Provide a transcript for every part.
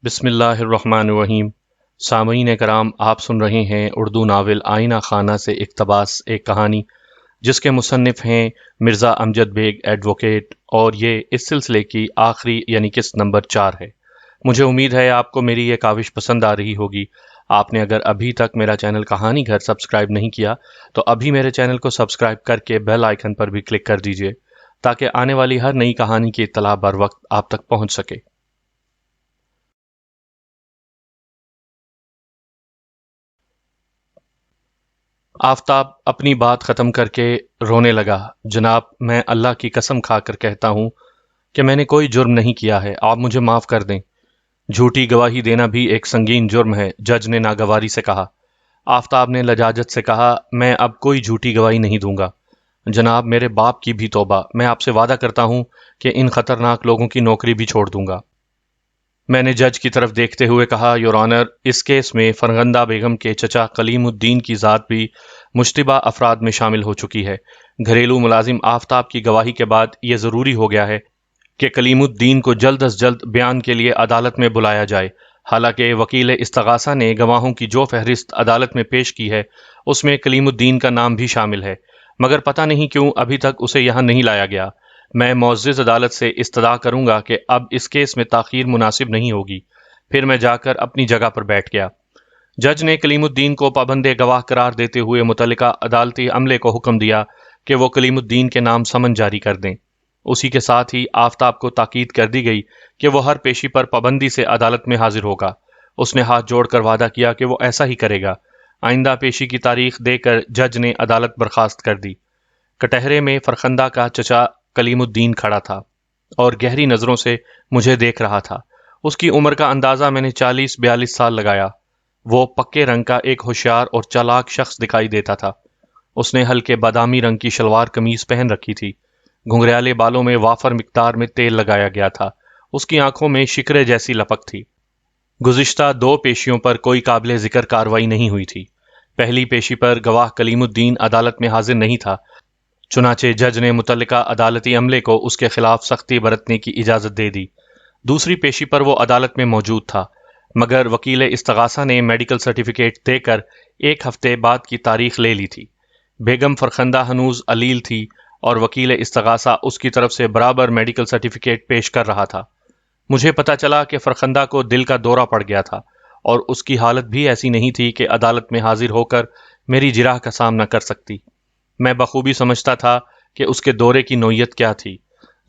بسم اللہ الرحمن الرحیم۔ سامعین کرام، آپ سن رہے ہیں اردو ناول آئینہ خانہ سے اقتباس ایک کہانی جس کے مصنف ہیں مرزا امجد بیگ ایڈوکیٹ، اور یہ اس سلسلے کی آخری یعنی قسط نمبر 4 ہے۔ مجھے امید ہے آپ کو میری یہ کاوش پسند آ رہی ہوگی۔ آپ نے اگر ابھی تک میرا چینل کہانی گھر سبسکرائب نہیں کیا تو ابھی میرے چینل کو سبسکرائب کر کے بیل آئیکن پر بھی کلک کر دیجئے تاکہ آنے والی ہر نئی کہانی کی اطلاع بر وقت آپ تک پہنچ سکے۔ آفتاب اپنی بات ختم کر کے رونے لگا۔ جناب، میں اللہ کی قسم کھا کر کہتا ہوں کہ میں نے کوئی جرم نہیں کیا ہے، آپ مجھے معاف کر دیں۔ جھوٹی گواہی دینا بھی ایک سنگین جرم ہے، جج نے ناگواری سے کہا۔ آفتاب نے لجاجت سے کہا، میں اب کوئی جھوٹی گواہی نہیں دوں گا۔ جناب، میرے باپ کی بھی توبہ، میں آپ سے وعدہ کرتا ہوں کہ ان خطرناک لوگوں کی نوکری بھی چھوڑ دوں گا۔ میں نے جج کی طرف دیکھتے ہوئے کہا، یور آنر، اس کیس میں فرخندہ بیگم کے چچا کلیم الدین کی ذات بھی مشتبہ افراد میں شامل ہو چکی ہے۔ گھریلو ملازم آفتاب کی گواہی کے بعد یہ ضروری ہو گیا ہے کہ کلیم الدین کو جلد از جلد بیان کے لیے عدالت میں بلایا جائے۔ حالانکہ وکیل استغاثہ نے گواہوں کی جو فہرست عدالت میں پیش کی ہے اس میں کلیم الدین کا نام بھی شامل ہے، مگر پتہ نہیں کیوں ابھی تک اسے یہاں نہیں لایا گیا۔ میں معزز عدالت سے استدعا کروں گا کہ اب اس کیس میں تاخیر مناسب نہیں ہوگی۔ پھر میں جا کر اپنی جگہ پر بیٹھ گیا۔ جج نے کلیم الدین کو پابند گواہ قرار دیتے ہوئے متعلقہ عدالتی عملے کو حکم دیا کہ وہ کلیم الدین کے نام سمن جاری کر دیں۔ اسی کے ساتھ ہی آفتاب کو تاکید کر دی گئی کہ وہ ہر پیشی پر پابندی سے عدالت میں حاضر ہوگا۔ اس نے ہاتھ جوڑ کر وعدہ کیا کہ وہ ایسا ہی کرے گا۔ آئندہ پیشی کی تاریخ دے کر جج نے عدالت برخاست کر دی۔ کٹہرے میں فرخندہ کا چچا کلیم الدین کھڑا تھا اور گہری نظروں سے مجھے دیکھ رہا تھا۔ اس کی عمر کا اندازہ میں نے 40-42 سال لگایا۔ وہ پکے رنگ کا ایک ہوشیار اور چالاک شخص دکھائی دیتا تھا۔ اس نے ہلکے بادامی رنگ کی شلوار قمیض پہن رکھی تھی۔ گھنگریالے بالوں میں وافر مقدار میں تیل لگایا گیا تھا۔ اس کی آنکھوں میں شکرے جیسی لپک تھی۔ گزشتہ 2 پیشیوں پر کوئی قابل ذکر کارروائی نہیں ہوئی تھی۔ پہلی پیشی پر گواہ کلیم الدین عدالت میں حاضر نہیں تھا، چنانچہ جج نے متعلقہ عدالتی عملے کو اس کے خلاف سختی برتنے کی اجازت دے دی۔ دوسری پیشی پر وہ عدالت میں موجود تھا، مگر وکیل استغاثہ نے میڈیکل سرٹیفکیٹ دے کر 1 ہفتے بعد کی تاریخ لے لی تھی۔ بیگم فرخندہ ہنوز علیل تھی اور وکیل استغاثہ اس کی طرف سے برابر میڈیکل سرٹیفکیٹ پیش کر رہا تھا۔ مجھے پتہ چلا کہ فرخندہ کو دل کا دورہ پڑ گیا تھا اور اس کی حالت بھی ایسی نہیں تھی کہ عدالت میں حاضر ہو کر میری جرح کا سامنا کر سکتی۔ میں بخوبی سمجھتا تھا کہ اس کے دورے کی نوعیت کیا تھی۔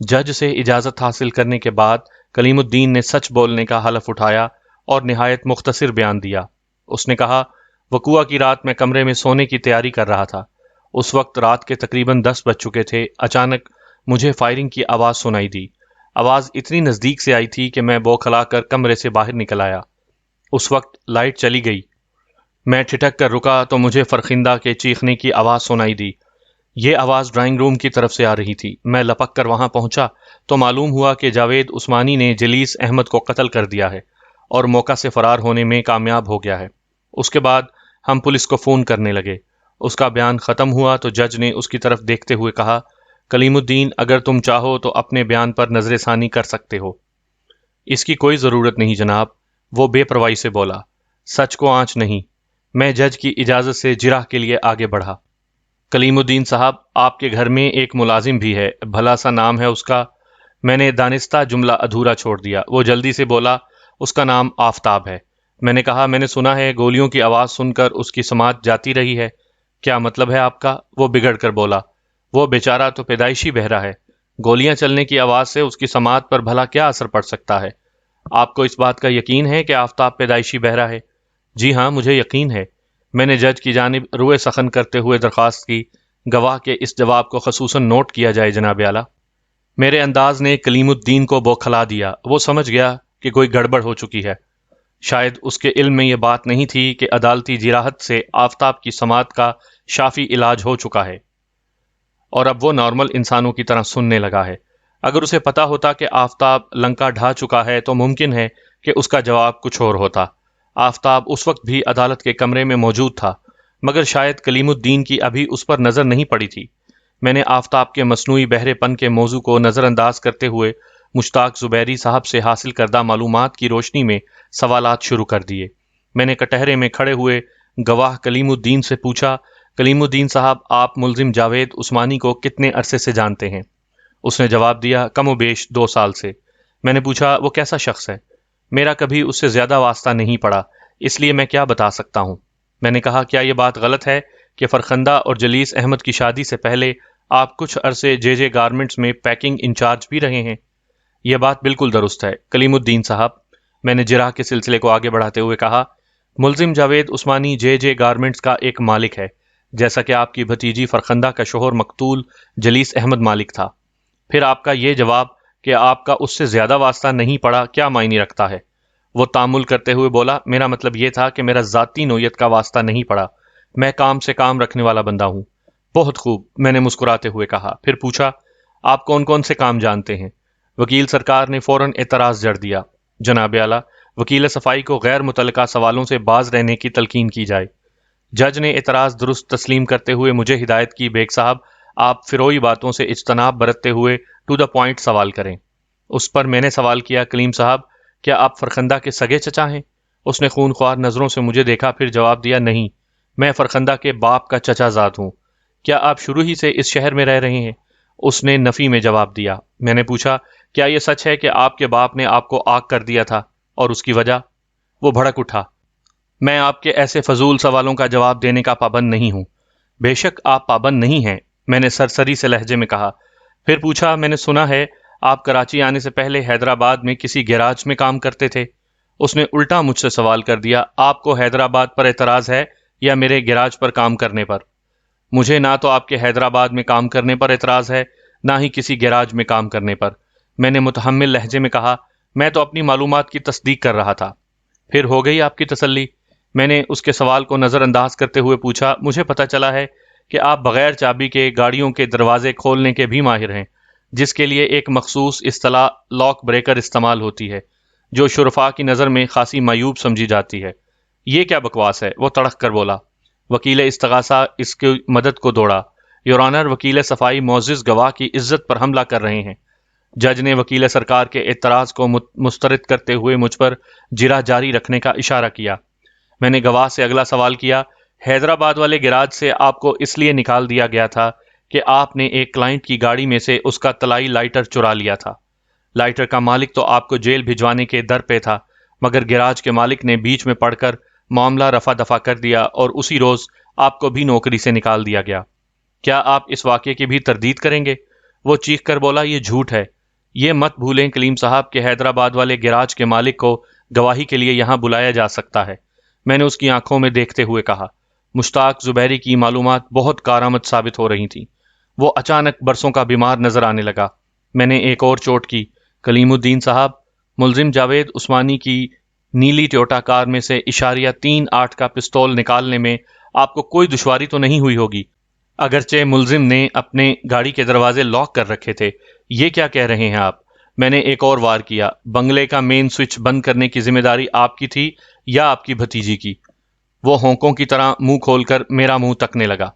جج سے اجازت حاصل کرنے کے بعد کلیم الدین نے سچ بولنے کا حلف اٹھایا اور نہایت مختصر بیان دیا۔ اس نے کہا، وقوعہ کی رات میں کمرے میں سونے کی تیاری کر رہا تھا۔ اس وقت رات کے تقریباً 10 بج چکے تھے۔ اچانک مجھے فائرنگ کی آواز سنائی دی۔ آواز اتنی نزدیک سے آئی تھی کہ میں بوکھلا کر کمرے سے باہر نکل آیا۔ اس وقت لائٹ چلی گئی۔ میں ٹھٹک کر رکا تو مجھے فرخندہ کے چیخنے کی آواز سنائی دی۔ یہ آواز ڈرائنگ روم کی طرف سے آ رہی تھی۔ میں لپک کر وہاں پہنچا تو معلوم ہوا کہ جاوید عثمانی نے جلیس احمد کو قتل کر دیا ہے اور موقع سے فرار ہونے میں کامیاب ہو گیا ہے۔ اس کے بعد ہم پولیس کو فون کرنے لگے۔ اس کا بیان ختم ہوا تو جج نے اس کی طرف دیکھتے ہوئے کہا، کلیم الدین، اگر تم چاہو تو اپنے بیان پر نظر ثانی کر سکتے ہو۔ اس کی کوئی ضرورت نہیں جناب، وہ بے پرواہی سے بولا۔ سچ کو آنچ نہیں۔ میں جج کی اجازت سے جرح کے لیے آگے بڑھا۔ کلیم الدین صاحب، آپ کے گھر میں ایک ملازم بھی ہے، بھلا سا نام ہے اس کا؟ میں نے دانستہ جملہ ادھورا چھوڑ دیا۔ وہ جلدی سے بولا، اس کا نام آفتاب ہے۔ میں نے کہا، میں نے سنا ہے گولیوں کی آواز سن کر اس کی سماعت جاتی رہی ہے، کیا مطلب ہے آپ کا؟ وہ بگڑ کر بولا، وہ بیچارہ تو پیدائشی بہرا ہے، گولیاں چلنے کی آواز سے اس کی سماعت پر بھلا کیا اثر پڑ سکتا ہے؟ آپ کو اس بات کا یقین ہے کہ آفتاب پیدائشی بہرا ہے؟ جی ہاں، مجھے یقین ہے۔ میں نے جج کی جانب روئے سخن کرتے ہوئے درخواست کی، گواہ کے اس جواب کو خصوصاً نوٹ کیا جائے جناب اعلیٰ۔ میرے انداز نے کلیم الدین کو بوکھلا دیا۔ وہ سمجھ گیا کہ کوئی گڑبڑ ہو چکی ہے۔ شاید اس کے علم میں یہ بات نہیں تھی کہ عدالتی جراحت سے آفتاب کی سماعت کا شافی علاج ہو چکا ہے اور اب وہ نارمل انسانوں کی طرح سننے لگا ہے۔ اگر اسے پتا ہوتا کہ آفتاب لنکا ڈھا چکا ہے تو ممکن ہے کہ اس کا جواب کچھ اور ہوتا۔ آفتاب اس وقت بھی عدالت کے کمرے میں موجود تھا، مگر شاید کلیم الدین کی ابھی اس پر نظر نہیں پڑی تھی۔ میں نے آفتاب کے مصنوعی بہرے پن کے موضوع کو نظر انداز کرتے ہوئے مشتاق زبیری صاحب سے حاصل کردہ معلومات کی روشنی میں سوالات شروع کر دیے۔ میں نے کٹہرے میں کھڑے ہوئے گواہ کلیم الدین سے پوچھا، کلیم الدین صاحب، آپ ملزم جاوید عثمانی کو کتنے عرصے سے جانتے ہیں؟ اس نے جواب دیا، کم و بیش 2 سال سے۔ میں نے پوچھا، وہ کیسا شخص ہے؟ میرا کبھی اس سے زیادہ واسطہ نہیں پڑا، اس لیے میں کیا بتا سکتا ہوں۔ میں نے کہا، کیا یہ بات غلط ہے کہ فرخندہ اور جلیس احمد کی شادی سے پہلے آپ کچھ عرصے جے جے گارمنٹس میں پیکنگ انچارج بھی رہے ہیں؟ یہ بات بالکل درست ہے کلیم الدین صاحب، میں نے جرح کے سلسلے کو آگے بڑھاتے ہوئے کہا۔ ملزم جاوید عثمانی جے جے گارمنٹس کا ایک مالک ہے، جیسا کہ آپ کی بھتیجی فرخندہ کا شوہر مقتول جلیس احمد مالک تھا۔ پھر آپ کا یہ جواب کہ آپ کا اس سے زیادہ واسطہ نہیں پڑا کیا معنی رکھتا ہے؟ وہ تامل کرتے ہوئے بولا، میرا مطلب یہ تھا کہ میرا ذاتی نوعیت کا واسطہ نہیں پڑا، میں کام سے کام رکھنے والا بندہ ہوں۔ بہت خوب، میں نے مسکراتے ہوئے کہا۔ پھر پوچھا، آپ کون کون سے کام جانتے ہیں؟ وکیل سرکار نے فوراً اعتراض جڑ دیا، جناب اعلیٰ، وکیل صفائی کو غیر متعلقہ سوالوں سے باز رہنے کی تلقین کی جائے۔ جج نے اعتراض درست تسلیم کرتے ہوئے مجھے ہدایت کی، بیگ صاحب، آپ فروئی باتوں سے اجتناب برتتے ہوئے ٹو دا پوائنٹ سوال کریں۔ اس پر میں نے سوال کیا، کلیم صاحب، کیا آپ فرخندہ کے سگے چچا ہیں؟ اس نے خون خوار نظروں سے مجھے دیکھا، پھر جواب دیا، نہیں، میں فرخندہ کے باپ کا چچا زاد ہوں۔ کیا آپ شروع ہی سے اس شہر میں رہ رہے ہیں؟ اس نے نفی میں جواب دیا۔ میں نے پوچھا، کیا یہ سچ ہے کہ آپ کے باپ نے آپ کو آگ کر دیا تھا، اور اس کی وجہ؟ وہ بھڑک اٹھا۔ میں آپ کے ایسے فضول سوالوں کا جواب دینے کا پابند نہیں ہوں۔ بے شک آپ پابند نہیں ہیں، میں نے سرسری سے لہجے میں کہا۔ پھر پوچھا، میں نے سنا ہے آپ کراچی آنے سے پہلے حیدرآباد میں کسی گیراج میں کام کرتے تھے۔ اس نے الٹا مجھ سے سوال کر دیا، آپ کو حیدرآباد پر اعتراض ہے یا میرے گیراج پر کام کرنے پر؟ مجھے نہ تو آپ کے حیدرآباد میں کام کرنے پر اعتراض ہے، نہ ہی کسی گیراج میں کام کرنے پر، میں نے متحمل لہجے میں کہا۔ میں تو اپنی معلومات کی تصدیق کر رہا تھا۔ پھر ہو گئی آپ کی تسلی؟ میں نے اس کے سوال کو نظر انداز کرتے ہوئے پوچھا، مجھے پتہ چلا ہے کہ آپ بغیر چابی کے گاڑیوں کے دروازے کھولنے کے بھی ماہر ہیں، جس کے لیے ایک مخصوص اصطلاح لاک بریکر استعمال ہوتی ہے، جو شرفاء کی نظر میں خاصی معیوب سمجھی جاتی ہے۔ یہ کیا بکواس ہے؟ وہ تڑک کر بولا۔ وکیل استغاثہ اس کی مدد کو دوڑا۔ یور آنر، وکیل صفائی معزز گواہ کی عزت پر حملہ کر رہے ہیں۔ جج نے وکیل سرکار کے اعتراض کو مسترد کرتے ہوئے مجھ پر جرح جاری رکھنے کا اشارہ کیا۔ میں نے گواہ سے اگلا سوال کیا، حیدرآباد والے گیراج سے آپ کو اس لیے نکال دیا گیا تھا کہ آپ نے ایک کلائنٹ کی گاڑی میں سے اس کا طلائی لائٹر چرا لیا تھا۔ لائٹر کا مالک تو آپ کو جیل بھجوانے کے در پہ تھا، مگر گیراج کے مالک نے بیچ میں پڑ کر معاملہ رفع دفع کر دیا اور اسی روز آپ کو بھی نوکری سے نکال دیا گیا۔ کیا آپ اس واقعے کی بھی تردید کریں گے؟ وہ چیخ کر بولا، یہ جھوٹ ہے۔ یہ مت بھولیں کلیم صاحب کہ حیدرآباد والے گیراج کے مالک کو گواہی کے لیے یہاں بلایا جا سکتا ہے، میں نے اس کی آنکھوں میں دیکھتے ہوئے کہا۔ مشتاق زبیری کی معلومات بہت کارآمد ثابت ہو رہی تھیں۔ وہ اچانک برسوں کا بیمار نظر آنے لگا۔ میں نے ایک اور چوٹ کی، کلیم الدین صاحب، ملزم جاوید عثمانی کی نیلی ٹویوٹا کار میں سے اشاریہ 3.8 کا پستول نکالنے میں آپ کو کوئی دشواری تو نہیں ہوئی ہوگی، اگرچہ ملزم نے اپنے گاڑی کے دروازے لاک کر رکھے تھے۔ یہ کیا کہہ رہے ہیں آپ؟ میں نے ایک اور وار کیا، بنگلے کا مین سوئچ بند کرنے کی ذمہ داری آپ کی تھی یا آپ کی بھتیجی کی؟ وہ ہونکوں کی طرح منہ کھول کر میرا منہ تکنے لگا۔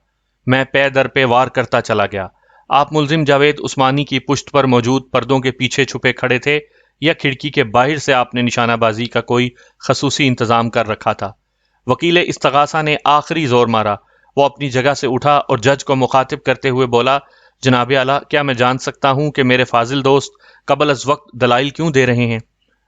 میں پے در پہ وار کرتا چلا گیا۔ آپ ملزم جاوید عثمانی کی پشت پر موجود پردوں کے پیچھے چھپے کھڑے تھے یا کھڑکی کے باہر سے آپ نے نشانہ بازی کا کوئی خصوصی انتظام کر رکھا تھا؟ وکیل استغاثہ نے آخری زور مارا۔ وہ اپنی جگہ سے اٹھا اور جج کو مخاطب کرتے ہوئے بولا، جناب اعلیٰ، کیا میں جان سکتا ہوں کہ میرے فاضل دوست قبل از وقت دلائل کیوں دے رہے ہیں؟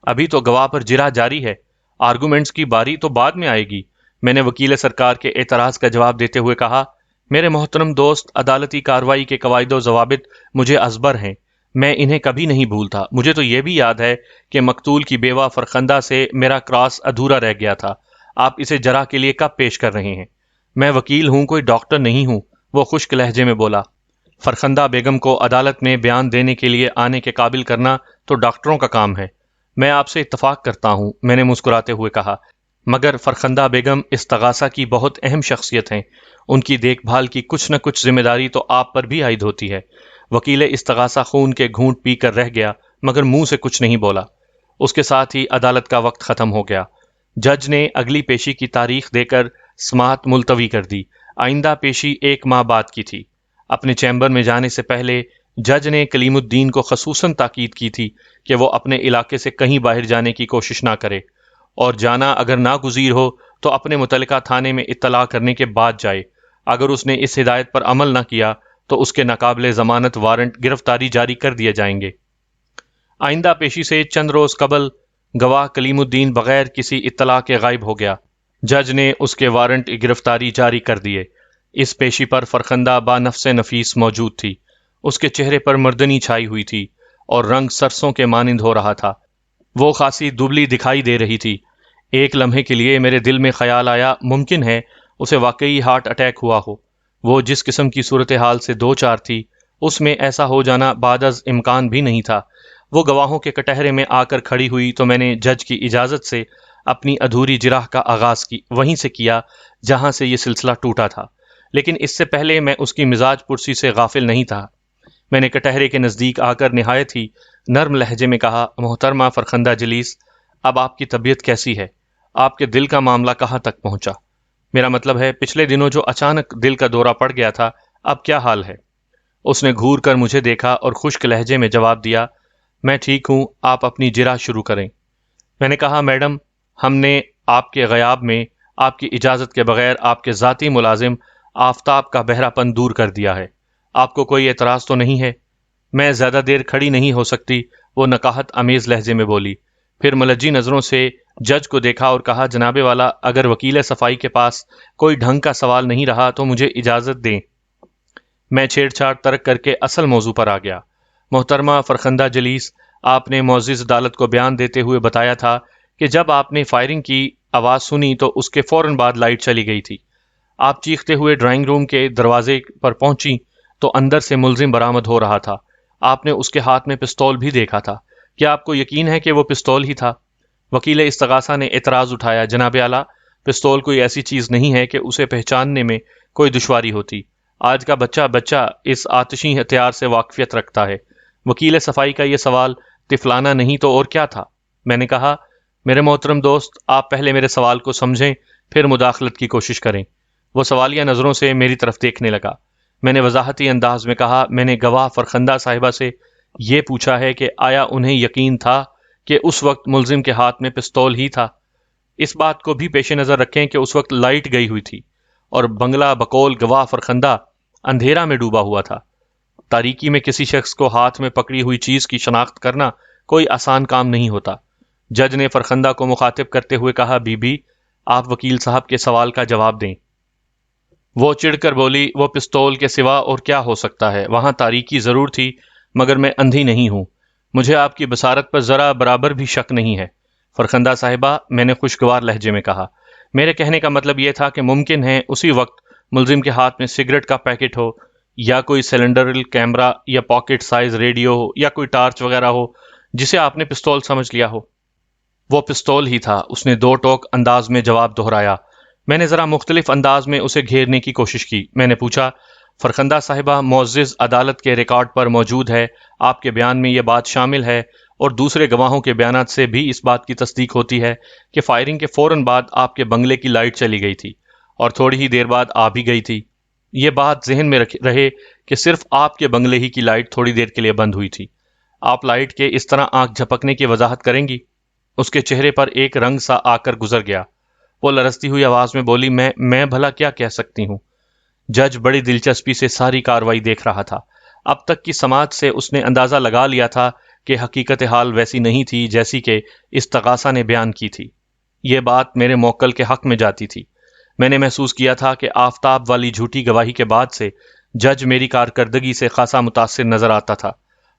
ابھی تو گواہ پر جرح جاری ہے، آرگومنٹس کی باری تو بعد میں آئے گی، میں نے وکیل سرکار کے اعتراض کا جواب دیتے ہوئے کہا۔ میرے محترم دوست، عدالتی کارروائی کے قواعد و ضوابط مجھے ازبر ہیں، میں انہیں کبھی نہیں بھولتا۔ مجھے تو یہ بھی یاد ہے کہ مقتول کی بیوہ فرخندہ سے میرا کراس ادھورا رہ گیا تھا، آپ اسے جرح کے لیے کب پیش کر رہے ہیں؟ میں وکیل ہوں، کوئی ڈاکٹر نہیں ہوں، وہ خشک لہجے میں بولا۔ فرخندہ بیگم کو عدالت میں بیان دینے کے لیے آنے کے قابل کرنا تو ڈاکٹروں کا کام ہے۔ میں آپ سے اتفاق کرتا ہوں، میں نے مسکراتے ہوئے کہا، مگر فرخندہ بیگم استغاثہ کی بہت اہم شخصیت ہیں، ان کی دیکھ بھال کی کچھ نہ کچھ ذمہ داری تو آپ پر بھی عائد ہوتی ہے۔ وکیل استغاثہ خون کے گھونٹ پی کر رہ گیا، مگر منہ سے کچھ نہیں بولا۔ اس کے ساتھ ہی عدالت کا وقت ختم ہو گیا۔ جج نے اگلی پیشی کی تاریخ دے کر سماعت ملتوی کر دی۔ آئندہ پیشی 1 ماہ بعد کی تھی۔ اپنے چیمبر میں جانے سے پہلے جج نے کلیم الدین کو خصوصاً تاکید کی تھی کہ وہ اپنے علاقے سے کہیں باہر جانے کی کوشش نہ کرے، اور جانا اگر ناگزیر ہو تو اپنے متعلقہ تھانے میں اطلاع کرنے کے بعد جائے۔ اگر اس نے اس ہدایت پر عمل نہ کیا تو اس کے ناقابل ضمانت وارنٹ گرفتاری جاری کر دیے جائیں گے۔ آئندہ پیشی سے چند روز قبل گواہ کلیم الدین بغیر کسی اطلاع کے غائب ہو گیا۔ جج نے اس کے وارنٹ گرفتاری جاری کر دیے۔ اس پیشی پر فرخندہ با نفس نفیس موجود تھی۔ اس کے چہرے پر مردنی چھائی ہوئی تھی اور رنگ سرسوں کے مانند ہو رہا تھا۔ وہ خاصی دبلی دکھائی دے رہی تھی۔ ایک لمحے کے لیے میرے دل میں خیال آیا ممکن ہے اسے واقعی ہارٹ اٹیک ہوا ہو۔ وہ جس قسم کی صورتحال سے دو چار تھی اس میں ایسا ہو جانا بعد از امکان بھی نہیں تھا۔ وہ گواہوں کے کٹہرے میں آ کر کھڑی ہوئی تو میں نے جج کی اجازت سے اپنی ادھوری جراح کا آغاز وہیں سے کیا جہاں سے یہ سلسلہ ٹوٹا تھا، لیکن اس سے پہلے میں اس کی مزاج پرسی سے غافل نہیں تھا۔ میں نے کٹہرے کے نزدیک آ کر نہایت ہی نرم لہجے میں کہا، محترمہ فرخندہ جلیس، اب آپ کی طبیعت کیسی ہے؟ آپ کے دل کا معاملہ کہاں تک پہنچا؟ میرا مطلب ہے پچھلے دنوں جو اچانک دل کا دورہ پڑ گیا تھا، اب کیا حال ہے؟ اس نے گھور کر مجھے دیکھا اور خشک لہجے میں جواب دیا، میں ٹھیک ہوں، آپ اپنی جرح شروع کریں۔ میں نے کہا، میڈم، ہم نے آپ کے غیاب میں آپ کی اجازت کے بغیر آپ کے ذاتی ملازم آفتاب کا بہرا پن دور کر دیا ہے۔ آپ کو کوئی اعتراض تو نہیں ہے؟ میں زیادہ دیر کھڑی نہیں ہو سکتی، وہ نقاہت امیز لہجے میں بولی، پھر ملجی نظروں سے جج کو دیکھا اور کہا، جناب والا، اگر وکیل صفائی کے پاس کوئی ڈھنگ کا سوال نہیں رہا تو مجھے اجازت دیں۔ میں چھیڑ چھاڑ ترک کر کے اصل موضوع پر آ گیا۔ محترمہ فرخندہ جلیس، آپ نے معزز عدالت کو بیان دیتے ہوئے بتایا تھا کہ جب آپ نے فائرنگ کی آواز سنی تو اس کے فوراً بعد لائٹ چلی گئی تھی۔ آپ چیختے ہوئے ڈرائنگ روم کے دروازے پر پہنچی تو اندر سے ملزم برآمد ہو رہا تھا۔ آپ نے اس کے ہاتھ میں پستول بھی دیکھا تھا۔ کیا آپ کو یقین ہے کہ وہ پستول ہی تھا؟ وکیل استغاثہ نے اعتراض اٹھایا، جناب اعلیٰ، پستول کوئی ایسی چیز نہیں ہے کہ اسے پہچاننے میں کوئی دشواری ہوتی۔ آج کا بچہ اس آتشی ہتھیار سے واقفیت رکھتا ہے۔ وکیل صفائی کا یہ سوال طفلانہ نہیں تو اور کیا تھا؟ میں نے کہا، میرے محترم دوست، آپ پہلے میرے سوال کو سمجھیں پھر مداخلت کی کوشش کریں۔ وہ سوالیہ نظروں سے میری طرف دیکھنے لگا۔ میں نے وضاحتی انداز میں کہا، میں نے گواہ فرخندہ صاحبہ سے یہ پوچھا ہے کہ آیا انہیں یقین تھا کہ اس وقت ملزم کے ہاتھ میں پستول ہی تھا؟ اس بات کو بھی پیش نظر رکھیں کہ اس وقت لائٹ گئی ہوئی تھی اور بنگلہ بقول گواہ فرخندہ اندھیرا میں ڈوبا ہوا تھا۔ تاریکی میں کسی شخص کو ہاتھ میں پکڑی ہوئی چیز کی شناخت کرنا کوئی آسان کام نہیں ہوتا۔ جج نے فرخندہ کو مخاطب کرتے ہوئے کہا، بی بی، آپ وکیل صاحب کے سوال کا جواب دیں۔ وہ چڑھ کر بولی، وہ پستول کے سوا اور کیا ہو سکتا ہے؟ وہاں تاریکی ضرور تھی مگر میں اندھی نہیں ہوں۔ مجھے آپ کی بصارت پر ذرا برابر بھی شک نہیں ہے۔ فرخندہ صاحبہ، میں نے خوشگوار لہجے میں کہا، میرے کہنے کا مطلب یہ تھا کہ ممکن ہے اسی وقت ملزم کے ہاتھ میں سگریٹ کا پیکٹ ہو یا کوئی سلنڈرل کیمرہ یا پاکٹ سائز ریڈیو ہو یا کوئی ٹارچ وغیرہ ہو جسے آپ نے پستول سمجھ لیا ہو۔ وہ پستول ہی تھا، اس نے دو ٹوک انداز میں جواب دہرایا۔ میں نے ذرا مختلف انداز میں اسے گھیرنے کی کوشش کی۔ میں نے پوچھا، فرخندہ صاحبہ، معزز عدالت کے ریکارڈ پر موجود ہے، آپ کے بیان میں یہ بات شامل ہے اور دوسرے گواہوں کے بیانات سے بھی اس بات کی تصدیق ہوتی ہے کہ فائرنگ کے فوراً بعد آپ کے بنگلے کی لائٹ چلی گئی تھی اور تھوڑی ہی دیر بعد آ بھی گئی تھی۔ یہ بات ذہن میں رہے کہ صرف آپ کے بنگلے ہی کی لائٹ تھوڑی دیر کے لیے بند ہوئی تھی۔ آپ لائٹ کے اس طرح آنکھ جھپکنے کی وضاحت کریں گی؟ اس کے چہرے پر ایک رنگ سا آ کر گزر گیا۔ وہ لرزتی ہوئی آواز میں بولی، میں بھلا کیا کہہ سکتی ہوں؟ جج بڑی دلچسپی سے ساری کاروائی دیکھ رہا تھا۔ اب تک کی سماعت سے اس نے اندازہ لگا لیا تھا کہ حقیقت حال ویسی نہیں تھی جیسی کہ استغاثہ نے بیان کی تھی۔ یہ بات میرے موکل کے حق میں جاتی تھی۔ میں نے محسوس کیا تھا کہ آفتاب والی جھوٹی گواہی کے بعد سے جج میری کارکردگی سے خاصا متاثر نظر آتا تھا۔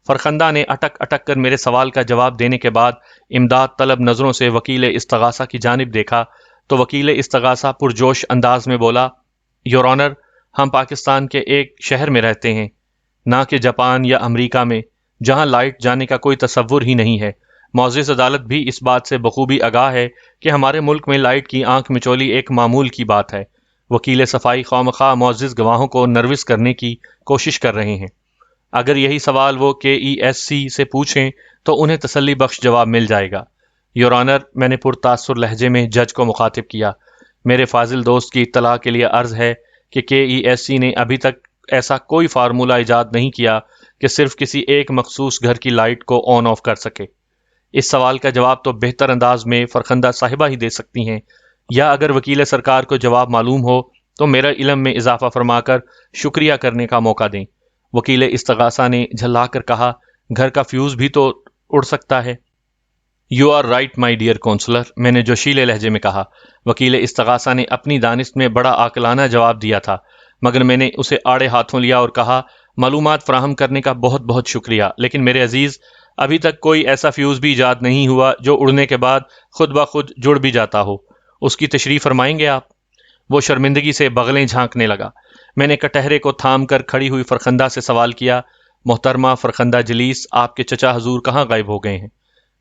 فرخندہ نے اٹک اٹک کر میرے سوال کا جواب دینے کے بعد امداد طلب نظروں سے وکیل استغاثہ کی جانب دیکھا تو وکیل استغاثہ پرجوش انداز میں بولا، یور آنر، ہم پاکستان کے ایک شہر میں رہتے ہیں، نہ کہ جاپان یا امریکہ میں، جہاں لائٹ جانے کا کوئی تصور ہی نہیں ہے۔ معزز عدالت بھی اس بات سے بخوبی آگاہ ہے کہ ہمارے ملک میں لائٹ کی آنکھ مچولی ایک معمول کی بات ہے۔ وکیل صفائی خوامخواہ معزز گواہوں کو نروس کرنے کی کوشش کر رہے ہیں۔ اگر یہی سوال وہ KESC سے پوچھیں تو انہیں تسلی بخش جواب مل جائے گا۔ یور آنر، میں نے پرتاثر لہجے میں جج کو مخاطب کیا، میرے فاضل دوست کی اطلاع کے لیے عرض ہے کہ KESC نے ابھی تک ایسا کوئی فارمولہ ایجاد نہیں کیا کہ صرف کسی ایک مخصوص گھر کی لائٹ کو آن آف کر سکے۔ اس سوال کا جواب تو بہتر انداز میں فرخندہ صاحبہ ہی دے سکتی ہیں، یا اگر وکیل سرکار کو جواب معلوم ہو تو میرا علم میں اضافہ فرما کر شکریہ کرنے کا موقع دیں۔ وکیل استغاثہ نے جھلا کر کہا، گھر کا فیوز بھی تو اڑ سکتا ہے۔ You are right my dear counsellor, میں نے جوشیلے لہجے میں کہا۔ وکیل استغاثہ نے اپنی دانست میں بڑا عاقلانہ جواب دیا تھا، مگر میں نے اسے آڑے ہاتھوں لیا اور کہا، معلومات فراہم کرنے کا بہت بہت شکریہ، لیکن میرے عزیز، ابھی تک کوئی ایسا فیوز بھی ایجاد نہیں ہوا جو اڑنے کے بعد خود بخود جڑ بھی جاتا ہو۔ اس کی تشریح فرمائیں گے آپ؟ وہ شرمندگی سے بغلیں جھانکنے لگا۔ میں نے کٹہرے کو تھام کر کھڑی ہوئی فرخندہ سے سوال کیا، محترمہ فرخندہ جلیس، آپ کے چچا حضور کہاں غائب ہو گئے ہیں؟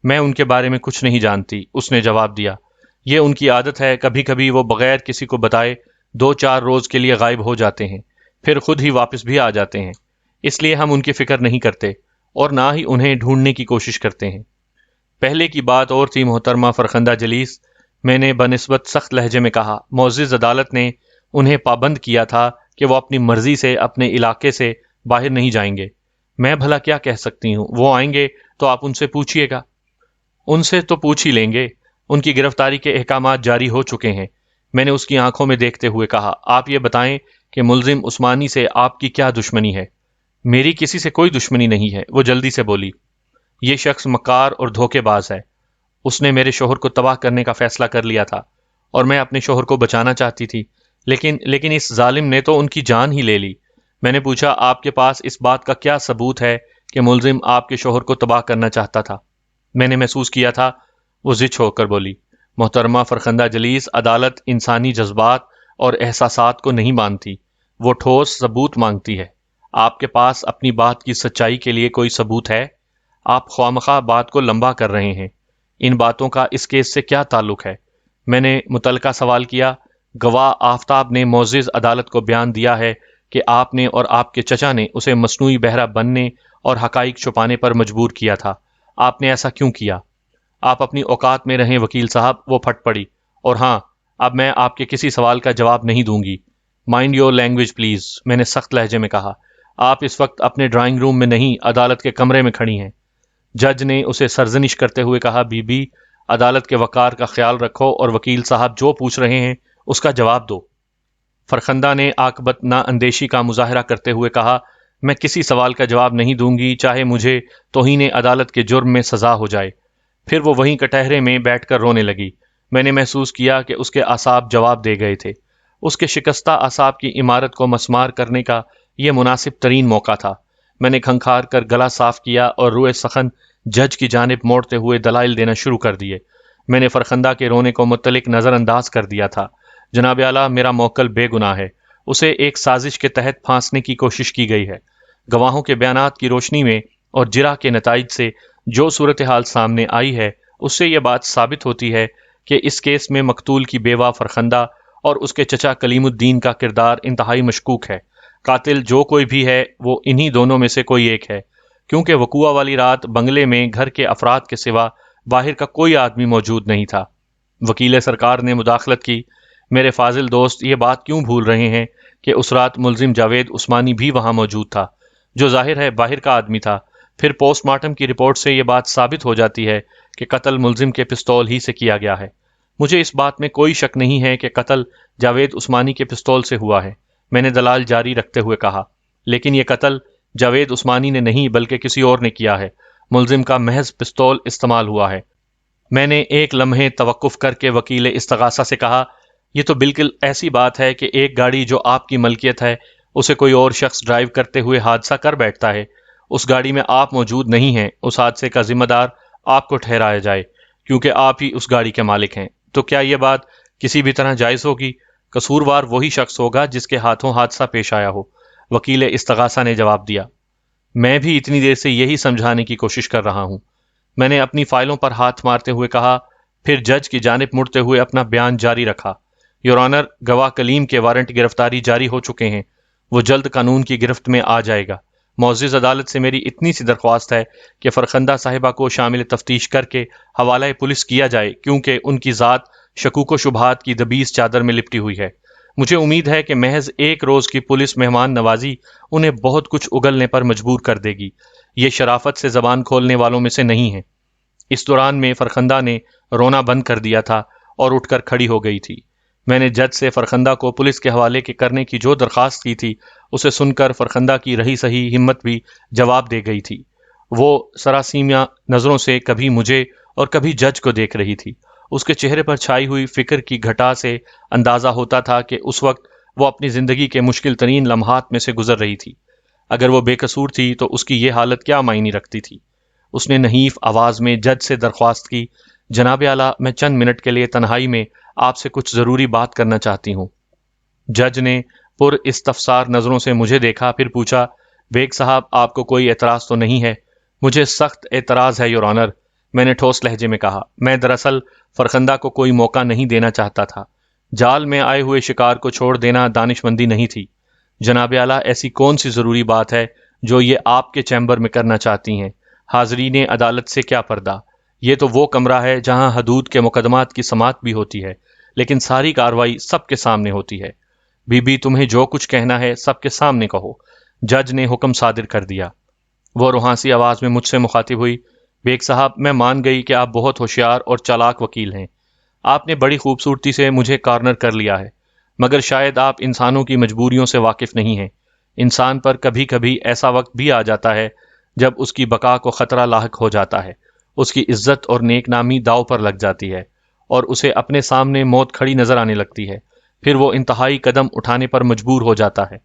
میں ان کے بارے میں کچھ نہیں جانتی، اس نے جواب دیا۔ یہ ان کی عادت ہے، کبھی کبھی وہ بغیر کسی کو بتائے 2-4 روز کے لیے غائب ہو جاتے ہیں، پھر خود ہی واپس بھی آ جاتے ہیں، اس لیے ہم ان کی فکر نہیں کرتے اور نہ ہی انہیں ڈھونڈنے کی کوشش کرتے ہیں۔ پہلے کی بات اور تھی محترمہ فرخندہ جلیس، میں نے بنسبت سخت لہجے میں کہا۔ معزز عدالت نے انہیں پابند کیا تھا کہ وہ اپنی مرضی سے اپنے علاقے سے باہر نہیں جائیں گے۔ میں بھلا کیا کہہ سکتی ہوں؟ وہ آئیں گے تو آپ ان سے پوچھیے گا۔ ان سے تو پوچھ ہی لیں گے، ان کی گرفتاری کے احکامات جاری ہو چکے ہیں۔ میں نے اس کی آنکھوں میں دیکھتے ہوئے کہا، آپ یہ بتائیں کہ ملزم عثمانی سے آپ کی کیا دشمنی ہے؟ میری کسی سے کوئی دشمنی نہیں ہے، وہ جلدی سے بولی۔ یہ شخص مکار اور دھوکے باز ہے، اس نے میرے شوہر کو تباہ کرنے کا فیصلہ کر لیا تھا اور میں اپنے شوہر کو بچانا چاہتی تھی، لیکن اس ظالم نے تو ان کی جان ہی لے لی۔ میں نے پوچھا، آپ کے پاس اس بات کا کیا ثبوت ہے کہ ملزم آپ کے شوہر کو تباہ کرنا چاہتا تھا؟ میں نے محسوس کیا تھا وہ زچ ہو کر بولی، محترمہ فرخندہ جلیس، عدالت انسانی جذبات اور احساسات کو نہیں مانتی، وہ ٹھوس ثبوت مانگتی ہے۔ آپ کے پاس اپنی بات کی سچائی کے لیے کوئی ثبوت ہے؟ آپ خوامخواہ بات کو لمبا کر رہے ہیں، ان باتوں کا اس کیس سے کیا تعلق ہے؟ میں نے متعلقہ سوال کیا۔ گواہ آفتاب نے معزز عدالت کو بیان دیا ہے کہ آپ نے اور آپ کے چچا نے اسے مصنوعی بہرہ بننے اور حقائق چھپانے پر مجبور کیا تھا۔ آپ نے ایسا کیوں کیا؟ آپ اپنی اوقات میں رہیں وکیل صاحب، وہ پھٹ پڑی۔ اور ہاں، اب میں آپ کے کسی سوال کا جواب نہیں دوں گی۔ مائنڈ یور لینگویج پلیز، میں نے سخت لہجے میں کہا۔ آپ اس وقت اپنے ڈرائنگ روم میں نہیں، عدالت کے کمرے میں کھڑی ہیں۔ جج نے اسے سرزنش کرتے ہوئے کہا، بی بی، عدالت کے وقار کا خیال رکھو اور وکیل صاحب جو پوچھ رہے ہیں اس کا جواب دو۔ فرخندہ نے عاقبت نا اندیشی کا مظاہرہ کرتے ہوئے کہا، میں کسی سوال کا جواب نہیں دوں گی، چاہے مجھے توہین عدالت کے جرم میں سزا ہو جائے۔ پھر وہ وہیں کٹہرے میں بیٹھ کر رونے لگی۔ میں نے محسوس کیا کہ اس کے اعصاب جواب دے گئے تھے۔ اس کے شکستہ اعصاب کی عمارت کو مسمار کرنے کا یہ مناسب ترین موقع تھا۔ میں نے کھنکھار کر گلا صاف کیا اور روئے سخن جج کی جانب موڑتے ہوئے دلائل دینا شروع کر دیے۔ میں نے فرخندہ کے رونے کو متعلق نظر انداز کر دیا تھا۔ جناب اعلیٰ، میرا موکل بے گناہ ہے، اسے ایک سازش کے تحت پھانسنے کی کوشش کی گئی ہے۔ گواہوں کے بیانات کی روشنی میں اور جرح کے نتائج سے جو صورتحال سامنے آئی ہے، اس سے یہ بات ثابت ہوتی ہے کہ اس کیس میں مقتول کی بیوہ فرخندہ اور اس کے چچا کلیم الدین کا کردار انتہائی مشکوک ہے۔ قاتل جو کوئی بھی ہے، وہ انہی دونوں میں سے کوئی ایک ہے، کیونکہ وقوع والی رات بنگلے میں گھر کے افراد کے سوا باہر کا کوئی آدمی موجود نہیں تھا۔ وکیل سرکار نے مداخلت کی، میرے فاضل دوست یہ بات کیوں بھول رہے ہیں کہ اس رات ملزم جاوید عثمانی بھی وہاں موجود تھا، جو ظاہر ہے باہر کا آدمی تھا۔ پھر پوسٹ مارٹم کی رپورٹ سے یہ بات ثابت ہو جاتی ہے کہ قتل ملزم کے پستول ہی سے کیا گیا ہے۔ مجھے اس بات میں کوئی شک نہیں ہے کہ قتل جاوید عثمانی کے پستول سے ہوا ہے، میں نے دلال جاری رکھتے ہوئے کہا، لیکن یہ قتل جاوید عثمانی نے نہیں بلکہ کسی اور نے کیا ہے۔ ملزم کا محض پستول استعمال ہوا ہے۔ میں نے ایک لمحے توقف کر کے وکیل استغاثہ سے کہا، یہ تو بالکل ایسی بات ہے کہ ایک گاڑی جو آپ کی ملکیت ہے اسے کوئی اور شخص ڈرائیو کرتے ہوئے حادثہ کر بیٹھتا ہے، اس گاڑی میں آپ موجود نہیں ہیں، اس حادثے کا ذمہ دار آپ کو ٹھہرایا جائے کیونکہ آپ ہی اس گاڑی کے مالک ہیں، تو کیا یہ بات کسی بھی طرح جائز ہوگی؟ قصوروار وہی شخص ہوگا جس کے ہاتھوں حادثہ پیش آیا ہو، وکیل استغاثہ نے جواب دیا۔ میں بھی اتنی دیر سے یہی سمجھانے کی کوشش کر رہا ہوں، میں نے اپنی فائلوں پر ہاتھ مارتے ہوئے کہا، پھر جج کی جانب مڑتے ہوئے اپنا بیان جاری رکھا۔ یور آنر، گواہ کلیم کے وارنٹ گرفتاری جاری ہو چکے ہیں، وہ جلد قانون کی گرفت میں آ جائے گا۔ معزز عدالت سے میری اتنی سی درخواست ہے کہ فرخندہ صاحبہ کو شامل تفتیش کر کے حوالہ پولیس کیا جائے، کیونکہ ان کی ذات شکوک و شبہات کی دبیس چادر میں لپٹی ہوئی ہے۔ مجھے امید ہے کہ محض ایک روز کی پولیس مہمان نوازی انہیں بہت کچھ اگلنے پر مجبور کر دے گی. یہ شرافت سے زبان کھولنے والوں میں سے نہیں ہے. اس دوران میں فرخندہ نے رونا بند کر دیا تھا اور اٹھ کر کھڑی ہو گئی تھی. میں نے جج سے فرخندہ کو پولیس کے حوالے کرنے کی جو درخواست کی تھی اسے سن کر فرخندہ کی رہی سہی ہمت بھی جواب دے گئی تھی. وہ سراسیمہ نظروں سے کبھی مجھے اور کبھی جج کو دیکھ رہی تھی. اس کے چہرے پر چھائی ہوئی فکر کی گھٹا سے اندازہ ہوتا تھا کہ اس وقت وہ اپنی زندگی کے مشکل ترین لمحات میں سے گزر رہی تھی. اگر وہ بے قصور تھی تو اس کی یہ حالت کیا معنی رکھتی تھی؟ اس نے نحیف آواز میں جج سے درخواست کی، جناب اعلیٰ، میں چند منٹ کے لیے تنہائی میں آپ سے کچھ ضروری بات کرنا چاہتی ہوں. جج نے پر استفسار نظروں سے مجھے دیکھا، پھر پوچھا، بیگ صاحب، آپ کو کوئی اعتراض تو نہیں ہے؟ مجھے سخت اعتراض ہے یور آنر، میں نے ٹھوس لہجے میں کہا. میں دراصل فرخندہ کو کوئی موقع نہیں دینا چاہتا تھا. جال میں آئے ہوئے شکار کو چھوڑ دینا دانش مندی نہیں تھی. جناب اعلیٰ، ایسی کون سی ضروری بات ہے جو یہ آپ کے چیمبر میں کرنا چاہتی ہیں؟ حاضرین عدالت سے کیا پردہ؟ یہ تو وہ کمرہ ہے جہاں حدود کے مقدمات کی سماعت بھی ہوتی ہے، لیکن ساری کارروائی سب کے سامنے ہوتی ہے. بی بی، تمہیں جو کچھ کہنا ہے سب کے سامنے کہو. جج نے حکم صادر کر دیا. وہ روحانسی آواز میں مجھ سے مخاطب ہوئی، بیگ صاحب، میں مان گئی کہ آپ بہت ہوشیار اور چالاک وکیل ہیں. آپ نے بڑی خوبصورتی سے مجھے کارنر کر لیا ہے، مگر شاید آپ انسانوں کی مجبوریوں سے واقف نہیں ہیں. انسان پر کبھی کبھی ایسا وقت بھی آ جاتا ہے جب اس کی بقا کو خطرہ لاحق ہو جاتا ہے، اس کی عزت اور نیک نامی داؤ پر لگ جاتی ہے، اور اسے اپنے سامنے موت کھڑی نظر آنے لگتی ہے. پھر وہ انتہائی قدم اٹھانے پر مجبور ہو جاتا ہے،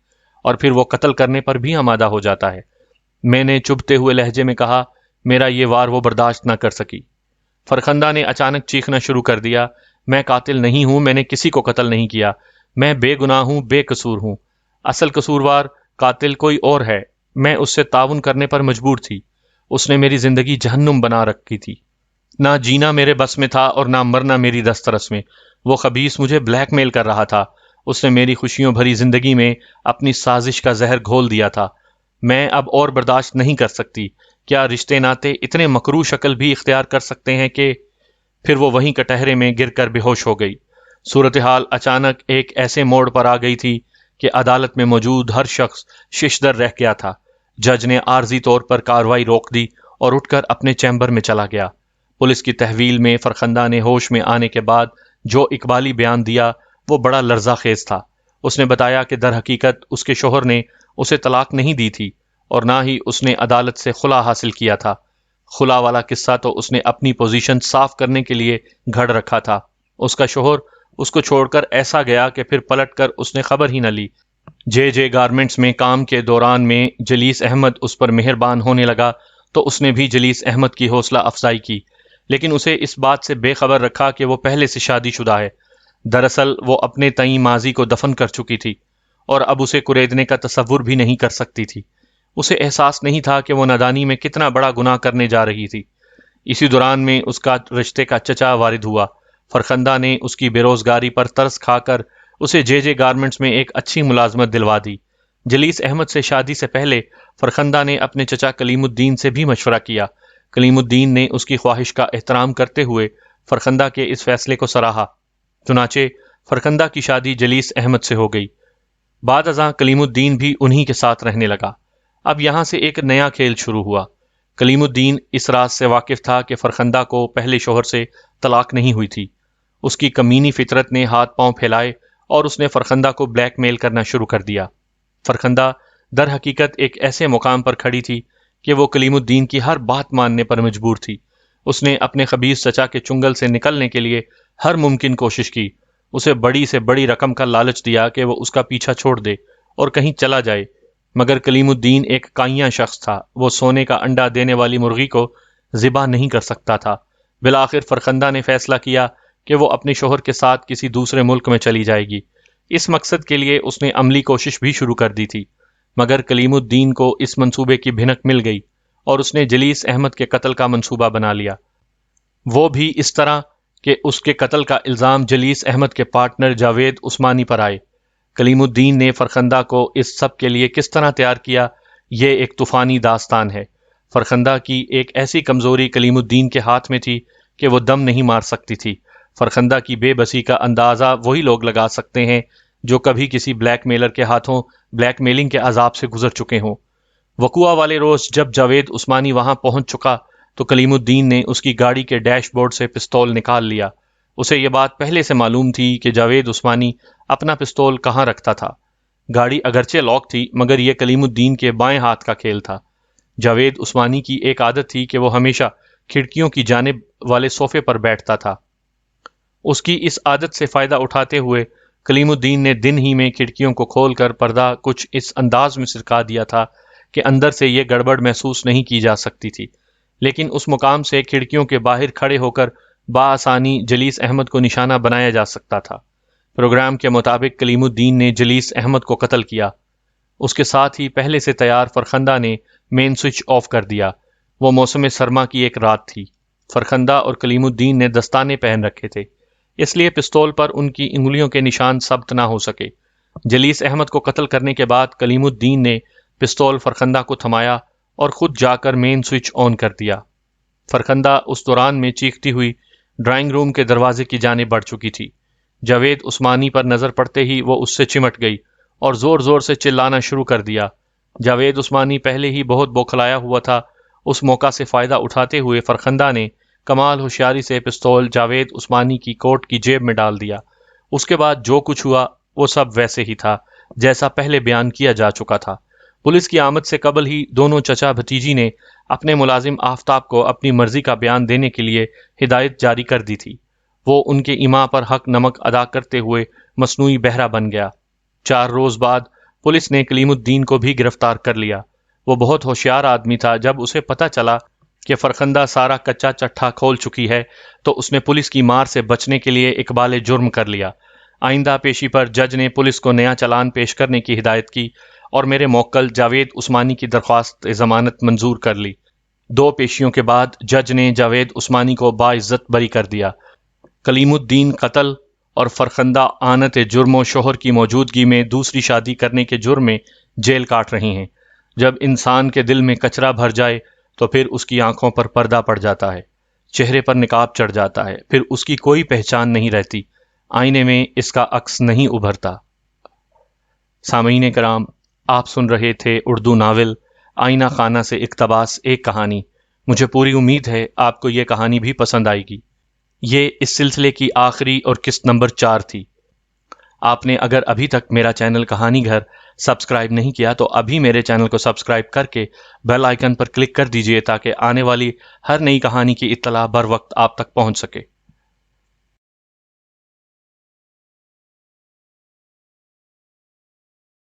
اور پھر وہ قتل کرنے پر بھی آمادہ ہو جاتا ہے. میں نے چبھتے ہوئے لہجے میں کہا، میرا یہ وار وہ برداشت نہ کر سکی. فرخندہ نے اچانک چیخنا شروع کر دیا، میں قاتل نہیں ہوں، میں نے کسی کو قتل نہیں کیا، میں بے گناہ ہوں، بے قصور ہوں. اصل قصوروار قاتل کوئی اور ہے. میں اس سے تعاون کرنے پر مجبور تھی. اس نے میری زندگی جہنم بنا رکھی تھی. نہ جینا میرے بس میں تھا اور نہ مرنا میری دسترس میں. وہ خبیث مجھے بلیک میل کر رہا تھا. اس نے میری خوشیوں بھری زندگی میں اپنی سازش کا زہر گھول دیا تھا. میں اب اور برداشت نہیں کر سکتی. کیا رشتے ناتے اتنے مکروہ شکل بھی اختیار کر سکتے ہیں کہ... پھر وہ وہیں کٹہرے میں گر کر بے ہوش ہو گئی. صورتحال اچانک ایک ایسے موڑ پر آ گئی تھی کہ عدالت میں موجود ہر شخص ششدر رہ گیا تھا. جج نے عارضی طور پر کارروائی روک دی اور اٹھ کر اپنے چیمبر میں چلا گیا. پولیس کی تحویل میں فرخندہ نے ہوش میں آنے کے بعد جو اقبالی بیان دیا وہ بڑا لرزہ خیز تھا. اس نے بتایا کہ در حقیقت اس کے شوہر نے اسے طلاق نہیں دی تھی اور نہ ہی اس نے عدالت سے خلا حاصل کیا تھا. خلا والا قصہ تو اس نے اپنی پوزیشن صاف کرنے کے لیے گھڑ رکھا تھا. اس کا شوہر اس کو چھوڑ کر ایسا گیا کہ پھر پلٹ کر اس نے خبر ہی نہ لی. جے جے گارمنٹس میں کام کے دوران میں جلیس احمد اس پر مہربان ہونے لگا تو اس نے بھی جلیس احمد کی حوصلہ افزائی کی، لیکن اسے اس بات سے بے خبر رکھا کہ وہ پہلے سے شادی شدہ ہے. دراصل وہ اپنے تئیں ماضی کو دفن کر چکی تھی اور اب اسے کریدنے کا تصور بھی نہیں کر سکتی تھی. اسے احساس نہیں تھا کہ وہ نادانی میں کتنا بڑا گناہ کرنے جا رہی تھی. اسی دوران میں اس کا رشتے کا چچا وارد ہوا. فرخندہ نے اس کی بے روزگاری پر ترس کھا کر اسے جے جے گارمنٹس میں ایک اچھی ملازمت دلوا دی. جلیس احمد سے شادی سے پہلے فرخندہ نے اپنے چچا کلیم الدین سے بھی مشورہ کیا. کلیم الدین نے اس کی خواہش کا احترام کرتے ہوئے فرخندہ کے اس فیصلے کو سراہا. چنانچہ فرخندہ کی شادی جلیس احمد سے ہو گئی. بعد ازاں کلیم الدین بھی انہی کے ساتھ رہنے لگا. اب یہاں سے ایک نیا کھیل شروع ہوا. کلیم الدین اس راز سے واقف تھا کہ فرخندہ کو پہلے شوہر سے طلاق نہیں ہوئی تھی. اس کی کمینی فطرت نے ہاتھ پاؤں پھیلائے اور اس نے فرخندہ کو بلیک میل کرنا شروع کر دیا. فرخندہ در حقیقت ایک ایسے مقام پر کھڑی تھی کہ وہ کلیم الدین کی ہر بات ماننے پر مجبور تھی. اس نے اپنے خبیث چچا کے چنگل سے نکلنے کے لیے ہر ممکن کوشش کی. اسے بڑی سے بڑی رقم کا لالچ دیا کہ وہ اس کا پیچھا چھوڑ دے اور کہیں چلا جائے، مگر کلیم الدین ایک کائیاں شخص تھا. وہ سونے کا انڈا دینے والی مرغی کو ذبح نہیں کر سکتا تھا. بالآخر فرخندہ نے فیصلہ کیا کہ وہ اپنے شوہر کے ساتھ کسی دوسرے ملک میں چلی جائے گی. اس مقصد کے لیے اس نے عملی کوشش بھی شروع کر دی تھی، مگر کلیم الدین کو اس منصوبے کی بھنک مل گئی اور اس نے جلیس احمد کے قتل کا منصوبہ بنا لیا. وہ بھی اس طرح کہ اس کے قتل کا الزام جلیس احمد کے پارٹنر جاوید عثمانی پر آئے. کلیم الدین نے فرخندہ کو اس سب کے لیے کس طرح تیار کیا، یہ ایک طوفانی داستان ہے. فرخندہ کی ایک ایسی کمزوری کلیم الدین کے ہاتھ میں تھی کہ وہ دم نہیں مار سکتی تھی. فرخندہ کی بے بسی کا اندازہ وہی لوگ لگا سکتے ہیں جو کبھی کسی بلیک میلر کے ہاتھوں بلیک میلنگ کے عذاب سے گزر چکے ہوں۔ وقوعہ والے روز جب جاوید عثمانی وہاں پہنچ چکا تو کلیم الدین نے اس کی گاڑی کے ڈیش بورڈ سے پستول نکال لیا۔ اسے یہ بات پہلے سے معلوم تھی کہ جاوید عثمانی اپنا پستول کہاں رکھتا تھا۔ گاڑی اگرچہ لاک تھی مگر یہ کلیم الدین کے بائیں ہاتھ کا کھیل تھا۔ جاوید عثمانی کی ایک عادت تھی کہ وہ ہمیشہ کھڑکیوں کی جانب والے صوفے پر بیٹھتا تھا۔ اس کی اس عادت سے فائدہ اٹھاتے ہوئے کلیم الدین نے دن ہی میں کھڑکیوں کو کھول کر پردہ کچھ اس انداز میں سرکا دیا تھا کہ اندر سے یہ گڑبڑ محسوس نہیں کی جا سکتی تھی، لیکن اس مقام سے کھڑکیوں کے باہر کھڑے ہو کر بآسانی جلیس احمد کو نشانہ بنایا جا سکتا تھا۔ پروگرام کے مطابق کلیم الدین نے جلیس احمد کو قتل کیا۔ اس کے ساتھ ہی پہلے سے تیار فرخندہ نے مین سوئچ آف کر دیا۔ وہ موسم سرما کی ایک رات تھی۔ فرخندہ اور کلیم الدین نے دستانے پہن رکھے تھے، اس لیے پستول پر ان کی انگلیوں کے نشان ثبت نہ ہو سکے۔ جلیس احمد کو قتل کرنے کے بعد کلیم الدین نے پستول فرخندہ کو تھمایا اور خود جا کر مین سوئچ آن کر دیا۔ فرخندہ اس دوران میں چیختی ہوئی ڈرائنگ روم کے دروازے کی جانب بڑھ چکی تھی۔ جاوید عثمانی پر نظر پڑتے ہی وہ اس سے چمٹ گئی اور زور زور سے چلانا شروع کر دیا۔ جاوید عثمانی پہلے ہی بہت بوکھلایا ہوا تھا۔ اس موقع سے فائدہ اٹھاتے ہوئے فرخندہ نے کمال ہوشیاری سے پستول جاوید عثمانی کی کوٹ کی جیب میں ڈال دیا۔ اس کے بعد جو کچھ ہوا وہ سب ویسے ہی تھا جیسا پہلے بیان کیا جا چکا تھا۔ پولیس کی آمد سے قبل ہی دونوں چچا بھتیجی نے اپنے ملازم آفتاب کو اپنی مرضی کا بیان دینے کے لیے ہدایت جاری کر دی تھی۔ وہ ان کے ایما پر حق نمک ادا کرتے ہوئے مصنوعی بہرا بن گیا۔ 4 روز بعد پولیس نے کلیم الدین کو بھی گرفتار کر لیا۔ وہ بہت ہوشیار آدمی تھا۔ جب اسے پتہ چلا کہ فرخندہ سارا کچا چٹھا کھول چکی ہے تو اس نے پولیس کی مار سے بچنے کے لیے اقبال جرم کر لیا۔ آئندہ پیشی پر جج نے پولیس کو نیا چالان پیش کرنے کی ہدایت کی اور میرے موکل جاوید عثمانی کی درخواست ضمانت منظور کر لی۔ 2 پیشیوں کے بعد جج نے جاوید عثمانی کو باعزت بری کر دیا۔ کلیم الدین قتل اور فرخندہ آنت جرم و شوہر کی موجودگی میں دوسری شادی کرنے کے جرم میں جیل کاٹ رہے ہیں۔ جب انسان کے دل میں کچرا بھر جائے تو پھر اس کی آنکھوں پر پردہ پڑ جاتا ہے، چہرے پر نقاب چڑھ جاتا ہے، پھر اس کی کوئی پہچان نہیں رہتی، آئینے میں اس کا عکس نہیں ابھرتا۔ سامعین کرام، آپ سن رہے تھے اردو ناول آئینہ خانہ سے اقتباس ایک کہانی۔ مجھے پوری امید ہے آپ کو یہ کہانی بھی پسند آئے گی۔ یہ اس سلسلے کی آخری اور قسط نمبر 4 تھی۔ آپ نے اگر ابھی تک میرا چینل کہانی گھر سبسکرائب نہیں کیا تو ابھی میرے چینل کو سبسکرائب کر کے بیل آئیکن پر کلک کر دیجئے تاکہ آنے والی ہر نئی کہانی کی اطلاع بر وقت آپ تک پہنچ سکے۔